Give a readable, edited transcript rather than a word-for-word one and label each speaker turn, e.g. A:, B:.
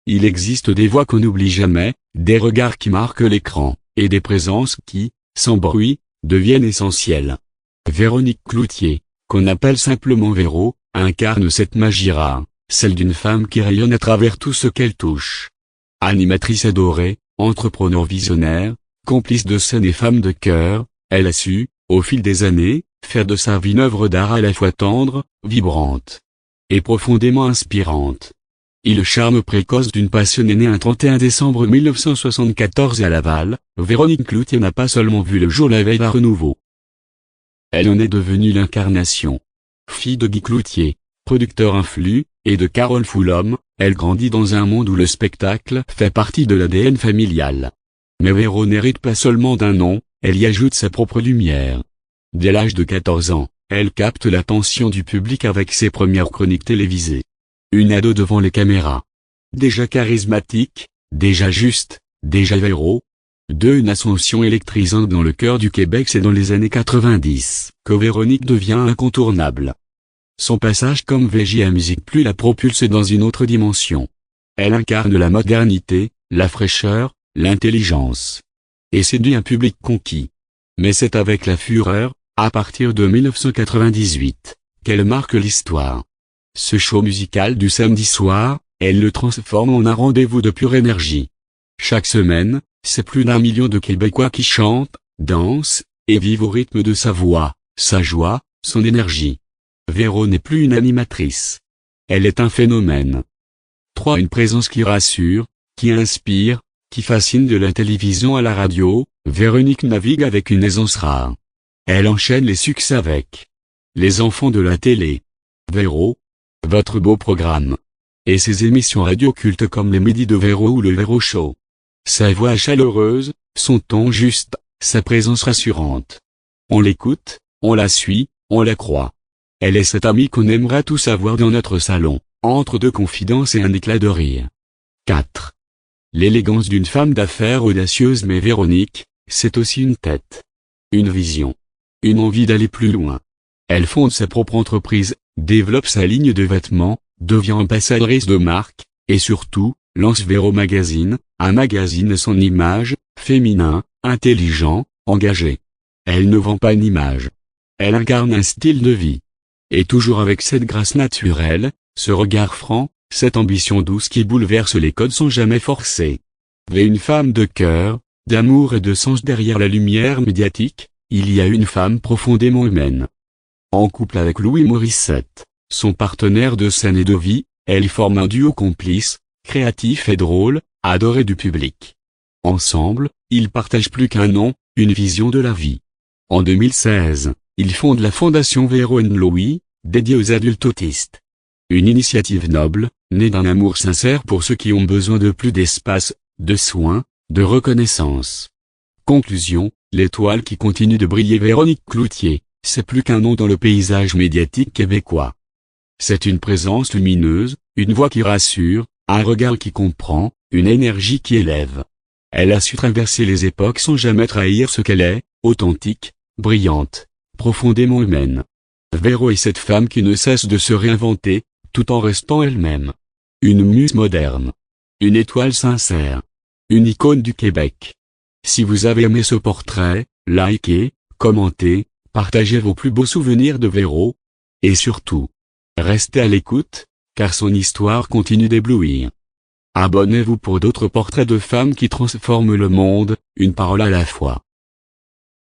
A: il existe des voix qu'on n'oublie jamais, des regards qui marquent l'écran, et des présences qui, sans bruit, deviennent essentielles. Véronique Cloutier, qu'on appelle simplement Véro, incarne cette magie rare, celle d'une femme qui rayonne à travers tout ce qu'elle touche. Animatrice adorée, entrepreneur visionnaire, complice de scène et femme de cœur, elle a su, au fil des années, faire de sa vie une œuvre d'art à la fois tendre, vibrante et profondément inspirante. Le charme précoce d'une passionnée née un 31 décembre 1974 à Laval, Véronique Cloutier n'a pas seulement vu le jour la veille d'un renouveau. Elle en est devenue l'incarnation. Fille de Guy Cloutier, producteur influent, et de Carole Foulhomme, elle grandit dans un monde où le spectacle fait partie de l'ADN familial. Mais Véro n'hérite pas seulement d'un nom, elle y ajoute sa propre lumière. Dès l'âge de 14 ans, elle capte l'attention du public avec ses premières chroniques télévisées. Une ado devant les caméras. Déjà charismatique, déjà juste, déjà Véro. Une ascension électrisante dans le cœur du Québec. C'est dans les années 90 que Véronique devient incontournable. Son passage comme VJ à Musique Plus la propulse dans une autre dimension. Elle incarne la modernité, la fraîcheur, l'intelligence. Et séduit un public conquis. Mais c'est avec la fureur, à partir de 1998, qu'elle marque l'histoire. Ce show musical du samedi soir, elle le transforme en un rendez-vous de pure énergie. Chaque semaine, c'est plus d'1 million de Québécois qui chantent, dansent, et vivent au rythme de sa voix, sa joie, son énergie. Véro n'est plus une animatrice. Elle est un phénomène. Une présence qui rassure, qui inspire, qui fascine. De la télévision à la radio, Véronique navigue avec une aisance rare. Elle enchaîne les succès avec les enfants de la télé. Véro, votre beau programme. Et ses émissions radio cultes comme les Midis de Véro ou le Véro Show. Sa voix chaleureuse, son ton juste, sa présence rassurante. On l'écoute, on la suit, on la croit. Elle est cette amie qu'on aimera tous avoir dans notre salon, entre deux confidences et un éclat de rire. 4. L'élégance d'une femme d'affaires audacieuse. Mais Véronique, c'est aussi une tête. Une vision. Une envie d'aller plus loin. Elle fonde sa propre entreprise, développe sa ligne de vêtements, devient ambassadrice de marque, et surtout, lance Véro Magazine, un magazine à son image, féminin, intelligent, engagé. Elle ne vend pas une image. Elle incarne un style de vie. Et toujours avec cette grâce naturelle, ce regard franc, cette ambition douce qui bouleverse les codes sans jamais forcer. Une femme de cœur, d'amour et de sens. Derrière la lumière médiatique, il y a une femme profondément humaine. En couple avec Louis Morissette, son partenaire de scène et de vie, elle forme un duo complice, créatif et drôle, adoré du public. Ensemble, ils partagent plus qu'un nom, une vision de la vie. En 2016, ils fondent la Fondation Véro & Louis, dédiée aux adultes autistes. Une initiative noble, née d'un amour sincère pour ceux qui ont besoin de plus d'espace, de soins, de reconnaissance. Conclusion, l'étoile qui continue de briller. Véronique Cloutier, c'est plus qu'un nom dans le paysage médiatique québécois. C'est une présence lumineuse, une voix qui rassure, un regard qui comprend, une énergie qui élève. Elle a su traverser les époques sans jamais trahir ce qu'elle est, authentique, brillante, profondément humaine. Véro est cette femme qui ne cesse de se réinventer, tout en restant elle-même. Une muse moderne. Une étoile sincère. Une icône du Québec. Si vous avez aimé ce portrait, likez, commentez, partagez vos plus beaux souvenirs de Véro. Et surtout, restez à l'écoute, car son histoire continue d'éblouir. Abonnez-vous pour d'autres portraits de femmes qui transforment le monde, une parole à la fois.